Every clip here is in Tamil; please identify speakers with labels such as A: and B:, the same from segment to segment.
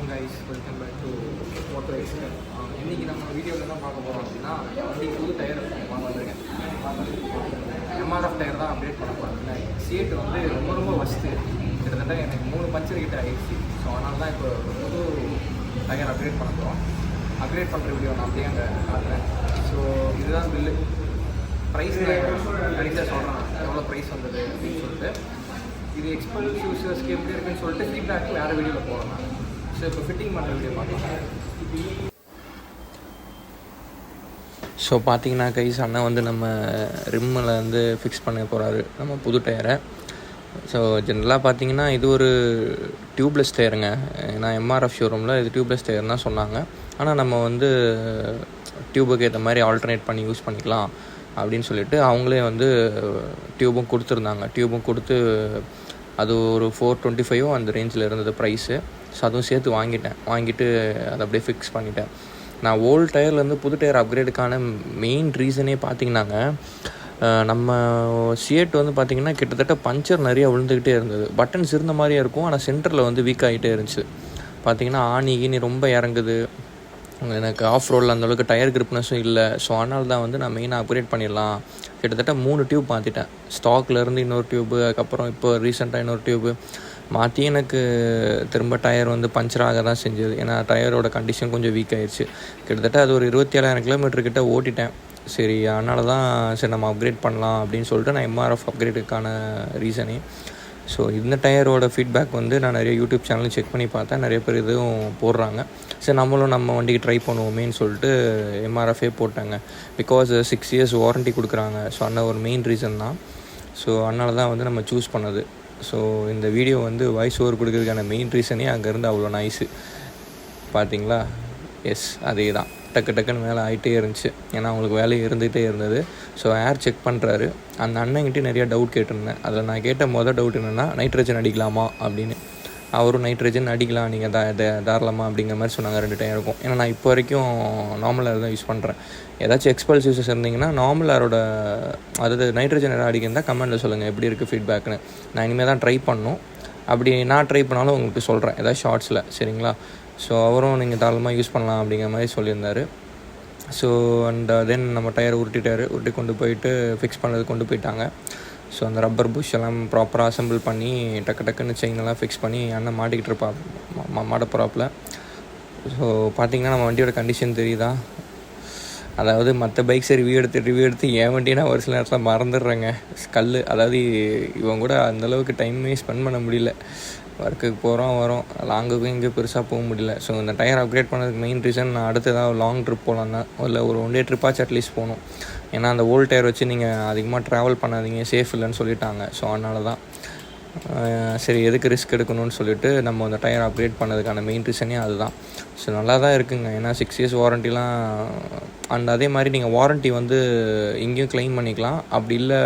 A: வணக்கம் guys, welcome back to Moto Express. இன்றைக்கி நம்ம வீடியோவில் தான் பார்க்க போகிறோம் அப்படின்னா, வண்டி புது டயர் வாங்க வந்திருக்கேன். எம்ஆர்எஃப் டயர் தான் அப்டேட் பண்ண போகிறேன். சீட்டு வந்து ரொம்ப வஸ்ட்டு, கிட்டத்தட்ட எனக்கு 3 பஞ்சர் கிட்ட ஆகிடுச்சு. ஸோ அதனால தான் இப்போ புது டயர் அப்டேட் பண்ண போகிறோம். அப்டேட் பண்ணுற வீடியோ நான் அப்படியே அங்கே காட்டுறேன். ஸோ இதுதான் பில்லு. ப்ரைஸ் கடைசியாக சொல்கிறேன் எவ்வளோ ப்ரைஸ் வந்தது அப்படின்னு சொல்லிட்டு. இது எக்ஸ்பல்ஸ் யூசர்ஸ்க்கு எப்படி இருக்குன்னு சொல்லிட்டு ஃபீட்பேக் வேறு வீடியோவில் போகிறேன். ஸோ இப்போ ஃபிட்டிங் பண்ணுற வீடியோ பார்க்கலாம்.
B: ஸோ பார்த்தீங்கன்னா கைஸ், அண்ணன் வந்து நம்ம ரிம்மில் வந்து ஃபிக்ஸ் பண்ண போகிறாரு நம்ம புது டயரை. ஸோ ஜென்ரலாக பார்த்தீங்கன்னா இது ஒரு டியூப்லெஸ் டயருங்க. ஏன்னா எம்ஆர்எஃப் ஷோரூமில் இது டியூப்லெஸ் டயர் தான் சொன்னாங்க. ஆனால் நம்ம வந்து டியூபுக்கு ஏற்ற மாதிரி ஆல்டர்னேட் பண்ணி யூஸ் பண்ணிக்கலாம் அப்படின்னு சொல்லிட்டு அவங்களே வந்து டியூபும் கொடுத்துருந்தாங்க. டியூபும் கொடுத்து அது ஒரு 425 அந்த ரேஞ்சில் இருந்தது ப்ரைஸு. ஸோ அதுவும் சேர்த்து வாங்கிட்டு அதை அப்படியே ஃபிக்ஸ் பண்ணிட்டேன். நான் ஓல்டு டயர்லேருந்து புது டயர் அப்கிரேடுக்கான மெயின் ரீசனே பார்த்திங்கன்னாங்க, நம்ம சியேட் வந்து பார்த்திங்கன்னா கிட்டத்தட்ட பஞ்சர் நிறையா விழுந்துக்கிட்டே இருந்தது. பட்டன்ஸ் இருந்த மாதிரியே இருக்கும், ஆனால் சென்டரில் வந்து வீக் ஆகிட்டே இருந்துச்சு. பார்த்திங்கன்னா ஆணி ரொம்ப இறங்குது. எனக்கு ஆஃப் ரோடில் அந்தளவுக்கு டயர் கிரிப்னஸும் இல்லை. ஸோ அதனால தான் வந்து நான் மெயினாக அப்கிரேட் பண்ணிடலாம். கிட்டத்தட்ட 3 டியூப் மாற்றிட்டேன். ஸ்டாக்லேருந்து இன்னொரு டியூப்பு, அதுக்கப்புறம் இப்போ ரீசெண்டாக இன்னொரு டியூப்பு மாற்றி எனக்கு திரும்ப டயர் வந்து பஞ்சராக தான் செஞ்சது. ஏன்னா டயரோட கண்டிஷன் கொஞ்சம் வீக் ஆகிடுச்சு. கிட்டத்தட்ட அது ஒரு 27,000 கிலோமீட்டர்கிட்ட ஓட்டிட்டேன். சரி, அதனால தான் சரி நம்ம அப்கிரேட் பண்ணலாம் அப்படின்னு சொல்லிட்டு நான் எம்ஆர்எஃப் அப்கிரேடுக்கான ரீசனே. ஸோ இந்த டயரோட ஃபீட்பேக் வந்து நான் நிறைய யூடியூப் சேனல் செக் பண்ணி பார்த்தேன். நிறைய பேர் இதுவும் போடுறாங்க. சரி நம்மளும் நம்ம வண்டிக்கு ட்ரை பண்ணுவோமேன்னு சொல்லிட்டு எம்ஆர்எஃபே போட்டாங்க. பிகாஸ் 6 இயர்ஸ் வாரண்ட்டி கொடுக்குறாங்க. ஸோ அந்த ஒரு மெயின் ரீசன் தான். ஸோ அதனால தான் வந்து நம்ம சூஸ் பண்ணது. ஸோ இந்த வீடியோ வந்து வாய்ஸ் ஓவர் கொடுக்குறதுக்கான மெயின் ரீசனே அங்கேருந்து அவ்வளோ நாய்ஸு பார்த்தீங்களா. எஸ், அதே தான். டக்குன்னு வேலை ஆகிட்டே இருந்துச்சு. ஏன்னா அவங்களுக்கு வேலை இருந்துகிட்டே இருந்தது. ஸோ ஏர் செக் பண்ணுறாரு. அந்த அண்ணன்கிட்ட நிறையா டவுட் கேட்டிருந்தேன். அதில் நான் கேட்ட டவுட் என்னென்னா, நைட்ரஜன் அடிக்கலாமா அப்படின்னு. அவரும் நைட்ரஜன் அடிக்கலாம், நீங்கள் தாராளமாக அப்படிங்கிற மாதிரி சொன்னாங்க 2 டயருக்கும். ஏன்னா நான் இப்போ வரைக்கும் நார்மல் ஏர் தான் யூஸ் பண்ணுறேன். ஏதாச்சும் எக்ஸ்பல்ஸ் யூஸஸ் இருந்தீங்கன்னா நார்மல் ஏரோட, அதாவது நைட்ரஜன் ஏர் அடிக்கிறதா கமெண்ட்டில் சொல்லுங்கள் எப்படி இருக்குது ஃபீட்பேக்குன்னு. நான் இனிமேல் தான் ட்ரை பண்ணணும். அப்படி நான் ட்ரை பண்ணாலும் உங்களுக்கு சொல்கிறேன் ஏதாவது ஷார்ட்ஸில், சரிங்களா. ஸோ அவரும் நீங்கள் தாராளமாக யூஸ் பண்ணலாம் அப்படிங்கிற மாதிரி சொல்லியிருந்தார். ஸோ அண்ட் தென் நம்ம டயர் உருட்டி கொண்டு போயிட்டு ஃபிக்ஸ் பண்ணது கொண்டு போயிட்டாங்க. ஸோ அந்த ரப்பர் புஷ் எல்லாம் ப்ராப்பராக அசம்பிள் பண்ணி டக்குன்னு செயினெல்லாம் ஃபிக்ஸ் பண்ணி அண்ணன் மாட்டிக்கிட்டு மாட்ட போகிறாப்புல. ஸோ பார்த்திங்கன்னா நம்ம வண்டியோட கண்டிஷன் தெரியுதா. அதாவது மற்ற பைக்ஸை ரிவ்யூ எடுத்து என் வண்டினா ஒரு சில நேரத்தில் மறந்துடுறேங்க. அதாவது இவங்க கூட அந்தளவுக்கு டைமே ஸ்பெண்ட் பண்ண முடியல. ஒர்க்குக்கு போகிறோம் வரோம், லாங்குக்கும் இங்கே பெருசாக போக முடியல. ஸோ இந்த டயர் அப்கிரேட் பண்ணதுக்கு மெயின் ரீசன் நான் அடுத்து ஏதாவது லாங் ட்ரிப் போகலாம் தான், இல்லை ஒரு 1 டே ட்ரிப்பாச்சும் அட்லீஸ்ட் போகணும். ஏன்னா அந்த ஓல்டு டயர் வச்சு நீங்கள் அதிகமாக ட்ராவல் பண்ணாதீங்க, சேஃப் இல்லைன்னு சொல்லிட்டாங்க. ஸோ அதனால தான் சரி எதுக்கு ரிஸ்க் எடுக்கணும்னு சொல்லிட்டு நம்ம அந்த டயர் அப்கிரேட் பண்ணதுக்கான மெயின் ரீசனே அதுதான். ஸோ நல்லா தான் இருக்குங்க. ஏன்னா 6 இயர்ஸ் வாரண்ட்டிலாம். அண்ட் அதே மாதிரி நீங்கள் வாரண்ட்டி வந்து இங்கேயும் க்ளைம் பண்ணிக்கலாம். அப்படி இல்லை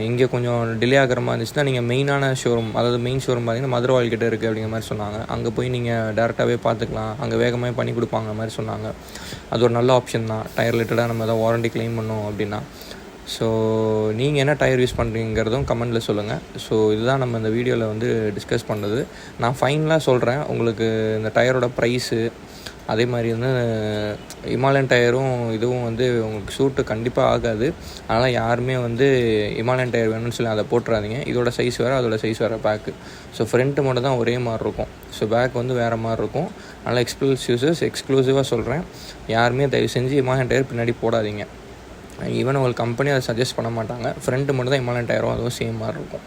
B: இங்கே கொஞ்சம் டிலே ஆகிற மாதிரி இருந்துச்சுன்னா நீங்கள் மெயினான ஷோரூம், அதாவது மெயின் ஷோரூம் பார்த்தீங்கன்னா மதுரவாயில் கிட்டே இருக்குது அப்படிங்கிற மாதிரி சொன்னாங்க. அங்கே போய் நீங்கள் டேரெக்டாகவே பார்த்துக்கலாம், அங்கே வேகமாக பண்ணி கொடுப்பாங்க மாதிரி சொன்னாங்க. அது ஒரு நல்ல ஆப்ஷன் தான். டயர் ரிலேட்டடாக நம்ம எதாவது வாரண்ட்டி க்ளைம் பண்ணோம் அப்படின்னா. ஸோ நீங்கள் என்ன டயர் யூஸ் பண்ணுறீங்கிறதும் கமெண்ட்டில் சொல்லுங்கள். ஸோ இதுதான் நம்ம இந்த வீடியோவில் வந்து டிஸ்கஸ் பண்ணுறது. நான் ஃபைனலாக சொல்கிறேன் உங்களுக்கு இந்த டயரோட ப்ரைஸு. அதே மாதிரி வந்து இமாலயன் டயரும் இதுவும் வந்து உங்களுக்கு சூட்டு கண்டிப்பாக ஆகாது. அதனால் யாருமே வந்து இமாலயன் டயர் வேணும்னு சொல்லி அதை போட்டுறாதீங்க. இதோட சைஸ் வேறு, அதோட சைஸ் வேறு பேக்கு. ஸோ ஃப்ரண்ட்டு மட்டும் தான் ஒரே மாதிரி இருக்கும். ஸோ பேக் வந்து வேறு மாதிரி இருக்கும். அதனால் எக்ஸ்பல்ஸ் யூசர்ஸ் எக்ஸ்க்ளூசிவாக சொல்கிறேன், யாருமே தயவு செஞ்சு இமாலயன் டயர் பின்னாடி போடாதீங்க. ஈவன் உங்களுக்கு கம்பெனி அதை சஜஸ்ட் பண்ண மாட்டாங்க. ஃப்ரண்ட்டு மட்டும் தான் இமாலயன் டயரும் அதுவும் சேம் மாதிரி இருக்கும்.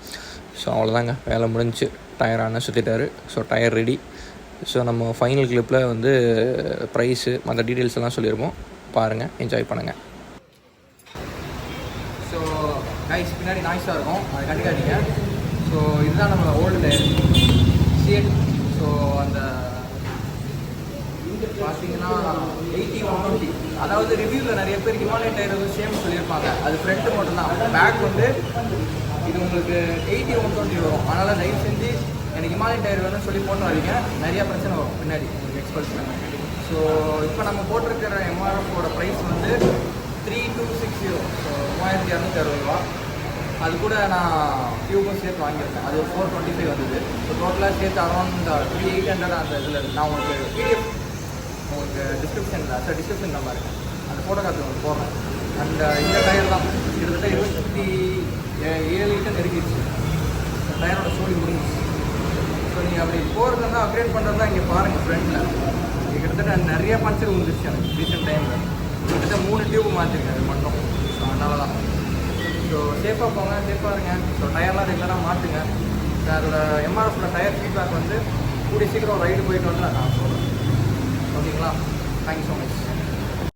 B: ஸோ அவ்வளோதாங்க, வேலை முடிஞ்சு. டயர் ஆனால் சுற்றிட்டாரு. So tyre ready. ஸோ நம்ம ஃபைனல் கிளிப்பில் வந்து ப்ரைஸு மற்ற டீட்டெயில்ஸ் எல்லாம் சொல்லியிருப்போம். பாருங்கள், என்ஜாய் பண்ணுங்கள்.
A: ஸோ கைஸ், பின்னாடி நாய்ஸாக இருக்கும், அதை கண்டுக்காதீங்க. ஸோ இதுதான் நம்ம ஓல்டு டயர் சிஎட். ஸோ அந்த பார்த்தீங்கன்னா 80-120, அதாவது ரிவ்யூவில் நிறைய பேர் ஹிமாலயன் டயர் வந்து சேம் சொல்லியிருப்பாங்க. அது ஃப்ரண்ட்டு மட்டும் தான். பேக் வந்து இது உங்களுக்கு 80-120 வரும். அதனால் தயவு செஞ்சு எனக்கு ஹிமாலயன் டயர் வேணும்னு சொல்லி போட்டுறாதீங்க. நிறையா பிரச்சனை வரும் பின்னாடி உங்களுக்கு எக்ஸ்பல்ஸில். ஸோ இப்போ நம்ம போட்டிருக்கிற எம்ஆர்எஃபோட ப்ரைஸ் வந்து 3260. ஸோ 3260 ரூபா. அது கூட நான் டியூபும் சேர்த்து வாங்கியிருக்கேன். அது ஒரு 425 வந்தது. ஸோ டோட்டலாக சேர்த்து அரௌண்ட் 3800 அந்த இதில் இருக்குது. நான் உங்களுக்கு பிடிஎஃப் உங்களுக்கு டிஸ்கிரிப்ஷன் நம்பர் அந்த ஃபோட்டோ காப்பி உங்களுக்கு போடுறேன். அண்ட் இந்த டயர் தான் கிட்டத்தட்ட 27 லிட்டர் நெருங்கிடுச்சு. இந்த டயரோட சோழி முடிஞ்சிச்சு. ஸோ நீங்கள் அப்படி போகிறதுனா அப்கிரேட் பண்ணுறது தான் இங்கே பாருங்கள் ஃப்ரெண்டில். இங்கே கிட்டத்தட்ட நிறைய பஞ்சர் விழுந்துருச்சு எனக்கு ரீசெண்ட் டைமில். கிட்டத்தட்ட 3 டியூப் மாற்றிருக்கேன் அது மட்டும். ஸோ அதனால தான். ஸோ சேஃபாக போங்க, சேஃபாக இருங்க. ஸோ டயர்லாம் ரெகுலராக மாற்றுங்க. ஸோ அதோட எம்ஆர்எஃப்ல டயர் ஃபீட்பேக் வந்து கூடிய சீக்கிரம் ரைடு போயிட்டு வந்து நான் சொல்கிறேன். ஓகேங்களா? Thank you so much.